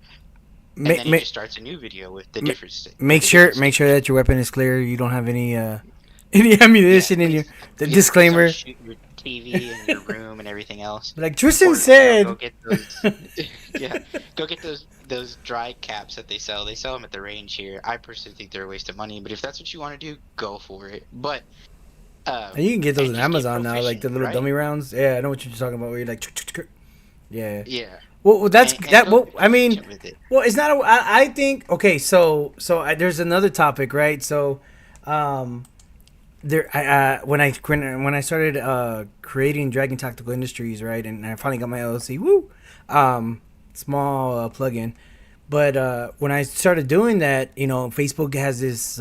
And then it just starts a new video with the different Make sure that your weapon is clear. You don't have any any ammunition in your disclaimer. Please don't shoot your TV in your room and everything else. Like Tristan said, go get those. Yeah, go get those dry caps that they sell. They sell them at the range here. I personally think they're a waste of money, but if that's what you want to do, go for it. But and you can get those on Amazon now, like the little right? dummy rounds. Yeah, I know what you're talking about. Where you're like, yeah. Yeah. Well, that's And that. go Well, I mean, proficient with it. well, it's not. I think okay. There's another topic, right? So, there. When I started creating Dragon Tactical Industries, right, and I finally got my LLC. Woo. Small plug-in. But when I started doing that, Facebook has this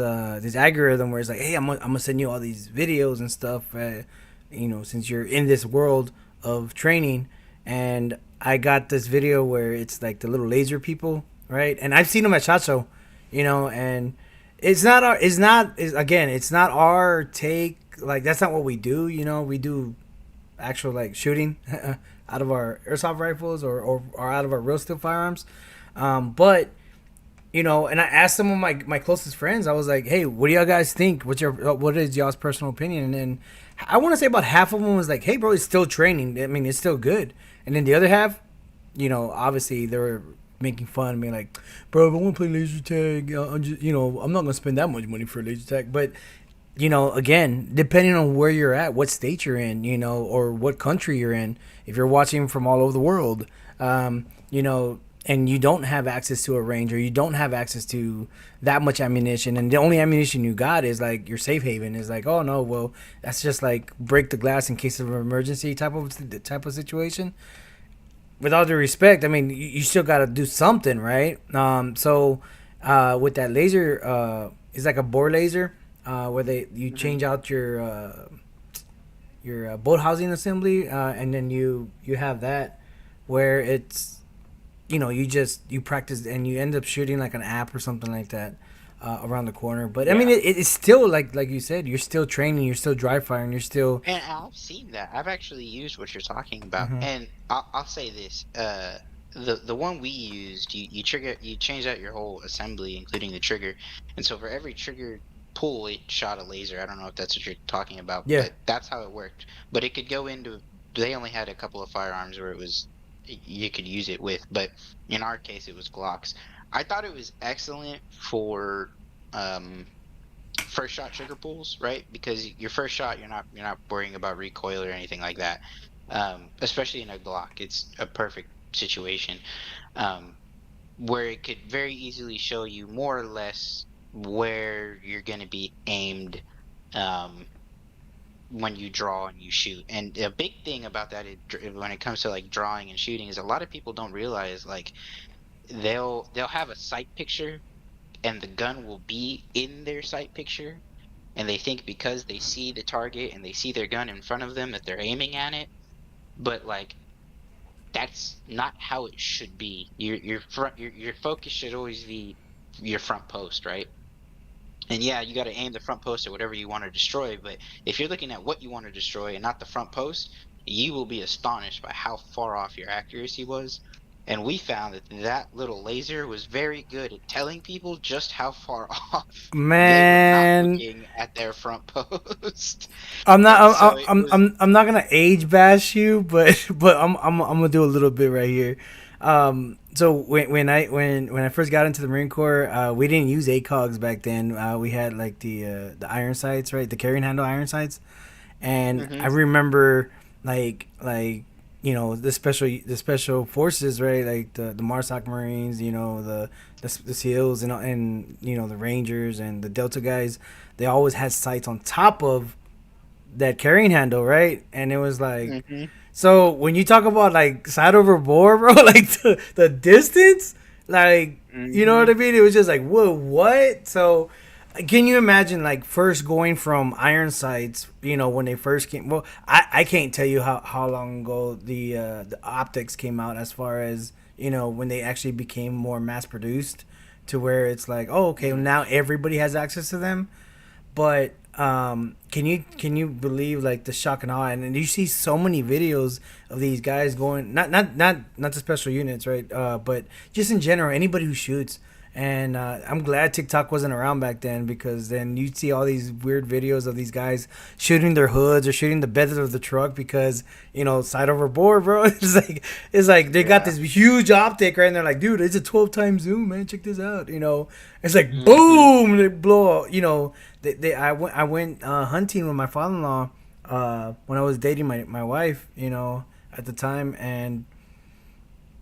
algorithm where it's like, hey, I'm gonna send you all these videos and stuff, since you're in this world of training. And I got this video where it's like the little laser people, right? And I've seen them at SHOT Show, and it's not our take. Like, that's not what we do, we do actual, like, shooting out of our airsoft rifles or out of our real steel firearms. But and I asked some of my closest friends. I was like, "Hey, what do y'all guys think? What is y'all's personal opinion?" And then I want to say about half of them was like, "Hey, bro, it's still training. I mean, it's still good." And then the other half, obviously they were making fun, being like, "Bro, if I want to play laser tag, I'm not gonna spend that much money for laser tag." But again, depending on where you're at, what state you're in, or what country you're in, if you're watching from all over the world, and you don't have access to a range, or you don't have access to that much ammunition, and the only ammunition you got is like your safe haven, is like, oh no, well, that's just like break the glass in case of an emergency type of situation. With all due respect, I mean, you still got to do something, right? So with that laser, it's like a bore laser, where you change out your boat housing assembly, and then you have that where it's you practice and you end up shooting like an app or something like that around the corner. But yeah. I mean, it's still like you said, you're still training, you're still dry firing, you're still. And I've seen that. I've actually used what you're talking about. Mm-hmm. And I'll say this: the one we used, you change out your whole assembly, including the trigger. And so for every trigger pull, it shot a laser. I don't know if that's what you're talking about. Yeah. But that's how it worked. But it could go into. They only had a couple of firearms where you could use it with, but in our case it was Glocks. I thought it was excellent for first shot trigger pulls, right? Because your first shot, you're not worrying about recoil or anything like that. Especially in a Glock, it's a perfect situation where it could very easily show you more or less where you're going to be aimed um, when you draw and you shoot. And a big thing about that is, when it comes to like drawing and shooting, is a lot of people don't realize like they'll have a sight picture and the gun will be in their sight picture, and they think because they see the target and they see their gun in front of them that they're aiming at it. But like that's not how it should be. Your focus should always be your front post, right? And yeah, you got to aim the front post at whatever you want to destroy, but if you're looking at what you want to destroy and not the front post, you will be astonished by how far off your accuracy was. And we found that that little laser was very good at telling people just how far off they were not Man, looking at their front post. I'm not. And so it was. I'm not gonna age bash you, but I'm gonna do a little bit right here. So when I first got into the Marine Corps, we didn't use ACOGs back then. We had like the iron sights, right? The carrying handle iron sights, and I Mhm. remember the special forces, right? Like the MARSOC Marines, the SEALs and the Rangers and the Delta guys. They always had sights on top of that carrying handle, right? And it was like, Mhm. so when you talk about like side over bore, bro, like the distance, like you know what Mhm. I mean? It was just like, whoa, what? So can you imagine like first going from iron sights, when they first came? Well, I can't tell you how long ago the optics came out as far as when they actually became more mass produced to where it's like, oh, okay, well, Mhm. now everybody has access to them. But can you believe like the shock and awe? And you see so many videos of these guys going, not the special units, right? But just in general, anybody who shoots. And I'm glad TikTok wasn't around back then, because then you'd see all these weird videos of these guys shooting their hoods or shooting the bed of the truck because side over bore, bro. It's like they got Yeah. this huge optic, right? And they're like, dude, it's a 12 times zoom, man. Check this out. It's like Mhm. boom, they blow. I went hunting with my father-in-law when I was dating my wife, at the time, and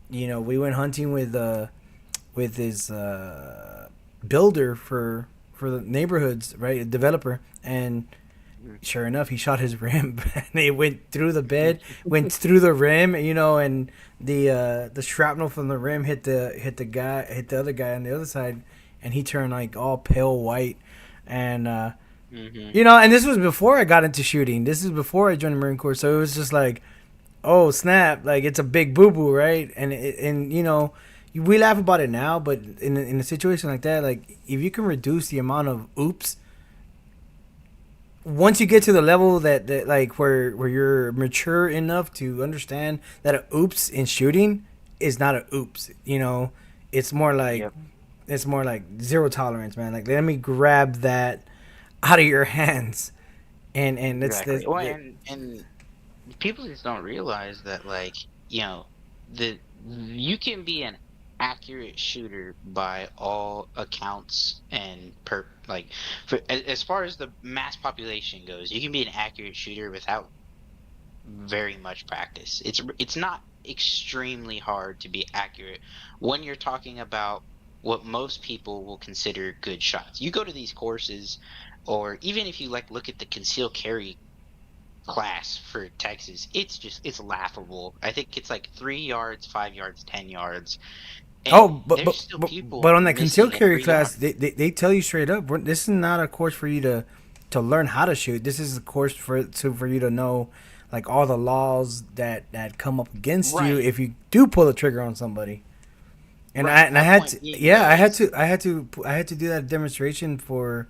we went hunting with his builder for the neighborhoods, right? A developer, and sure enough, he shot his rim, and it went through the bed, went through the rim, and the shrapnel from the rim hit the other guy on the other side, and he turned like all pale white, and Mhm. and this was before I got into shooting. This is before I joined the Marine Corps, so it was just like, oh snap, like it's a big boo boo, right? And we laugh about it now, but in a situation like that, like if you can reduce the amount of oops, once you get to the level that like where you're mature enough to understand that a oops in shooting is not a oops, it's more like Yep. zero tolerance, man. Like, let me grab that out of your hands, and it's Exactly. Well, the and people just don't realize that, like, you know, the you can be an accurate shooter by all accounts, and as far as the mass population goes, you can be an accurate shooter without very much practice. It's not extremely hard to be accurate when you're talking about what most people will consider good shots. You go to these courses, or even if you like look at the concealed carry class for Texas, it's laughable. I think it's like 3 yards, 5 yards, 10 yards, Oh, and but there's but still but, people but on that concealed missing carry every yard. class, they tell you straight up, this is not a course for you to learn how to shoot. This is a course for you to know like all the laws that come up against you Right, if you do pull the trigger on somebody. And I right. and I My had point to, being yeah, though is I had to do that demonstration for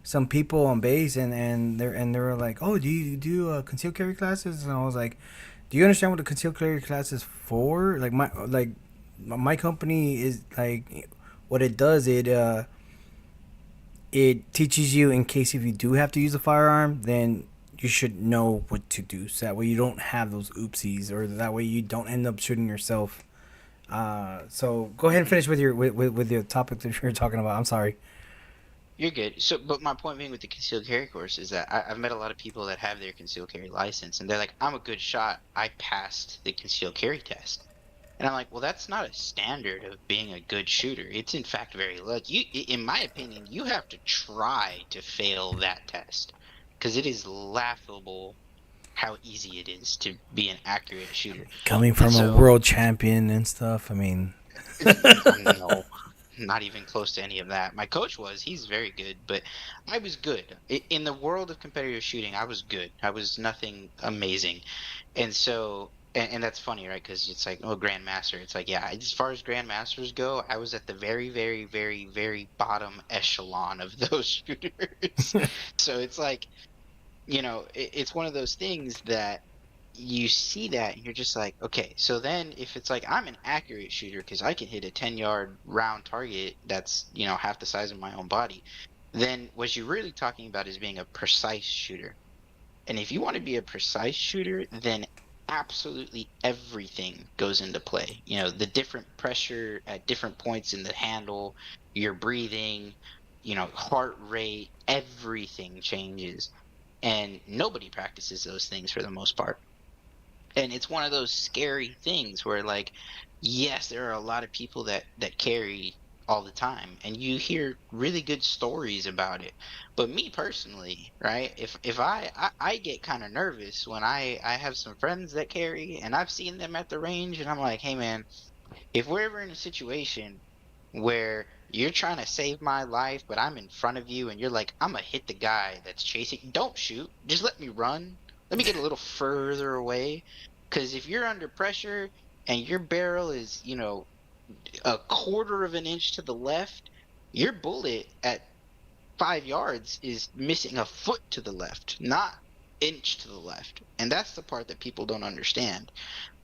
some people on base, and they were like, oh, do you do concealed carry classes? And I was like, do you understand what the concealed carry class is for? My company is like, what it does, it teaches you in case if you do have to use a firearm, then you should know what to do, so that way you don't have those oopsies, or that way you don't end up shooting yourself. So go ahead and finish with with your topic that you're talking about. I'm sorry. you're good. So, but my point being with the concealed carry course is that I've met a lot of people that have their concealed carry license, and they're like, "I'm a good shot. I passed the concealed carry test." And I'm like, well, that's not a standard of being a good shooter. It's in fact very low. In my opinion, you have to try to fail that test. because it is laughable how easy it is to be an accurate shooter. Coming And from a so, world champion and stuff, I mean, no, not even close to any of that. My coach he's very good, but I was good. In the world of competitive shooting, I was good. I was nothing amazing. And so, and that's funny, right? Because it's like, oh, Grandmaster. It's like, yeah, as far as Grandmasters go, I was at the very, very, very, very bottom echelon of those shooters. So it's like, it's one of those things that you see that and you're just like, okay, so then if it's like I'm an accurate shooter because I can hit a 10-yard round target that's, half the size of my own body, then what you're really talking about is being a precise shooter. And if you want to be a precise shooter, then absolutely everything goes into play. The different pressure at different points in the handle, your breathing, heart rate, everything changes. And nobody practices those things for the most part. And it's one of those scary things where, like, yes, there are a lot of people that carry all the time, and you hear really good stories about it. But me personally, right? If I get kind of nervous when I have some friends that carry, and I've seen them at the range, and I'm like, hey man, if we're ever in a situation where you're trying to save my life, but I'm in front of you and you're like, I'm gonna hit the guy that's chasing, don't shoot. Just let me run. Let me get a little further away. Because if you're under pressure and your barrel is, a quarter of an inch to the left, your bullet at 5 yards is missing a foot to the left, not inch to the left. And that's the part that people don't understand.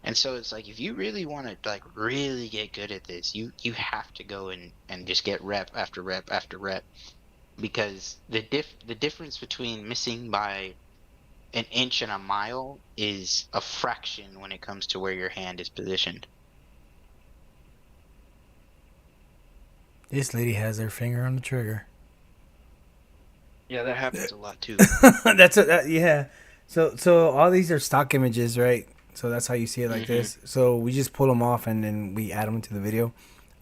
And so it's like, if you really want to like really get good at this, you have to go and just get rep after rep after rep, because the difference between missing by an inch and a mile is a fraction when it comes to where your hand is positioned. this lady has her finger on the trigger. Yeah, that happens a lot too. Yeah. So all these are stock images, right? So that's how you see it like this. So we just pull them off and then we add them into the video.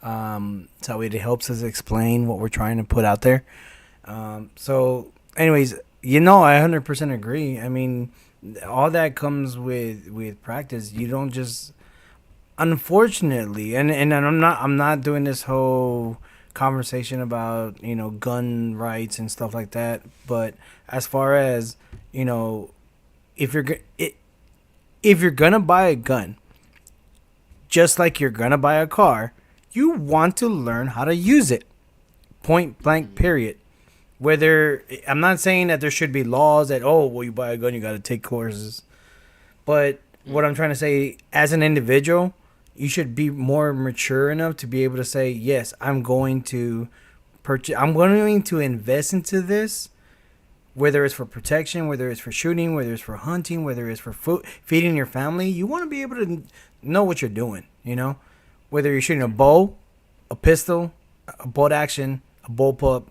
So it helps us explain what we're trying to put out there. So anyways, I 100% agree. I mean, all that comes with practice. You don't just, unfortunately, and I'm not doing this whole conversation about gun rights and stuff like that. But as far as if you're gonna buy a gun, just like you're gonna buy a car, you want to learn how to use it. Point blank. Period. Whether I'm not saying that there should be laws that you buy a gun, you got to take courses, but what I'm trying to say, as an individual, you should be more mature enough to be able to say, yes, I'm going to purchase. I'm going to invest into this, whether it's for protection, whether it's for shooting, whether it's for hunting, whether it's for feeding your family. You want to be able to know what you're doing. Whether you're shooting a bow, a pistol, a bolt action, a bullpup,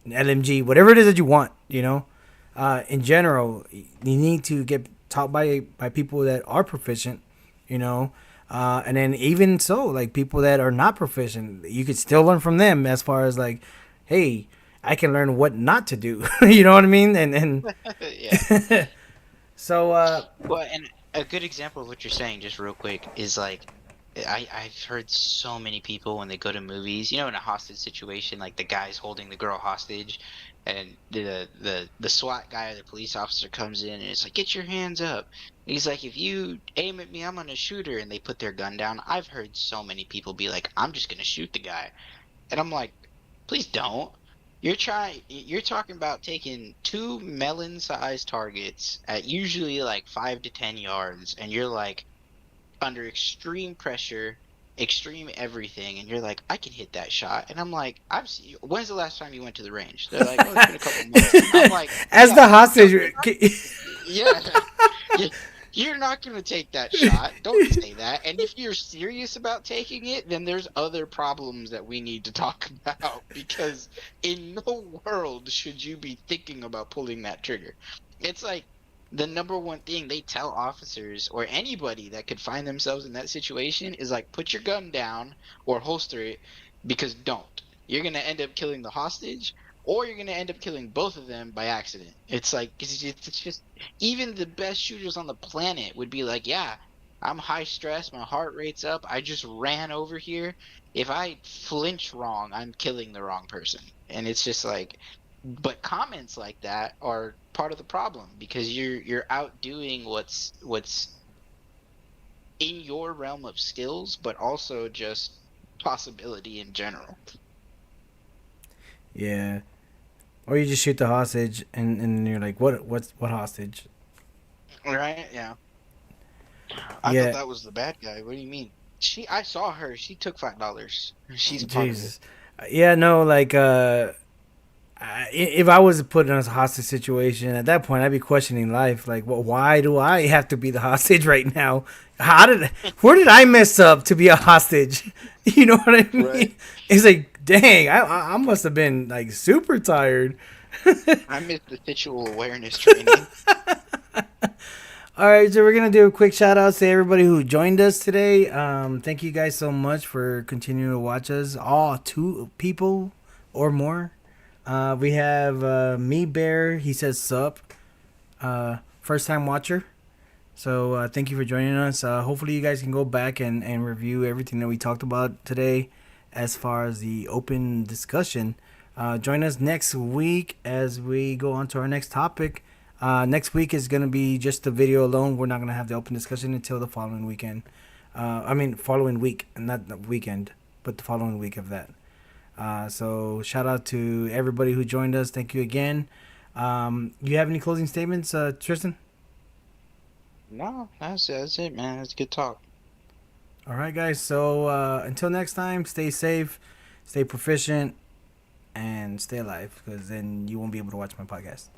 an LMG, whatever it is that you want, in general, you need to get taught by people that are proficient, and then even so, like people that are not proficient, you could still learn from them as far as like, hey, I can learn what not to do. You know what I mean? And Yeah. so Well, and a good example of what you're saying, just real quick, is like I've heard so many people when they go to movies, in a hostage situation, like the guy's holding the girl hostage, and the SWAT guy or the police officer comes in and it's like, get your hands up. And he's like, if you aim at me, I'm gonna shoot her, and they put their gun down. I've heard so many people be like, I'm just gonna shoot the guy, and I'm like, please don't. You're talking about taking two melon-sized targets at usually like 5 to 10 yards, and you're like, under extreme pressure, extreme everything, and you're like, I can hit that shot. And I'm like, I've seen you. When's the last time you went to the range? They're like, oh, it's been a couple months. I'm like, as yeah, the hostage, yeah. You're not going to take that shot. Don't say that. And if you're serious about taking it, then there's other problems that we need to talk about, because in no world should you be thinking about pulling that trigger. It's like the number one thing they tell officers or anybody that could find themselves in that situation is like, put your gun down or holster it, because don't. You're going to end up killing the hostage, or you're gonna end up killing both of them by accident. It's like it's just even the best shooters on the planet would be like, yeah, I'm high stress, my heart rate's up, I just ran over here. If I flinch wrong, I'm killing the wrong person, and it's just like, but comments like that are part of the problem because you're outdoing what's in your realm of skills, but also just possibility in general. Yeah. Or you just shoot the hostage, and you're like, what hostage? Right? Yeah. I thought Yeah. that was the bad guy. What do you mean? I saw her. She took $5. She's a part of it. Jesus. Yeah, no, like, if I was put in a hostage situation at that point, I'd be questioning life. Like, well, why do I have to be the hostage right now? Where did I mess up to be a hostage? You know what I mean? Right. It's like, dang, I must have been like super tired. I missed the sexual awareness training. All right, so we're gonna do a quick shout out to everybody who joined us today. Thank you guys so much for continuing to watch us. All 2 people or more. We have Me Bear. He says sup. First time watcher. So thank you for joining us. Hopefully you guys can go back and review everything that we talked about today as far as the open discussion. Join us next week as we go on to our next topic. Next week is going to be just the video alone. We're not going to have the open discussion until the following weekend. Following week, not the weekend, but the following week of that. So shout out to everybody who joined us. Thank you again. You have any closing statements, Tristan? No, that's it, man. That's good talk. All right, guys. So until next time, stay safe, stay proficient, and stay alive, because then you won't be able to watch my podcast.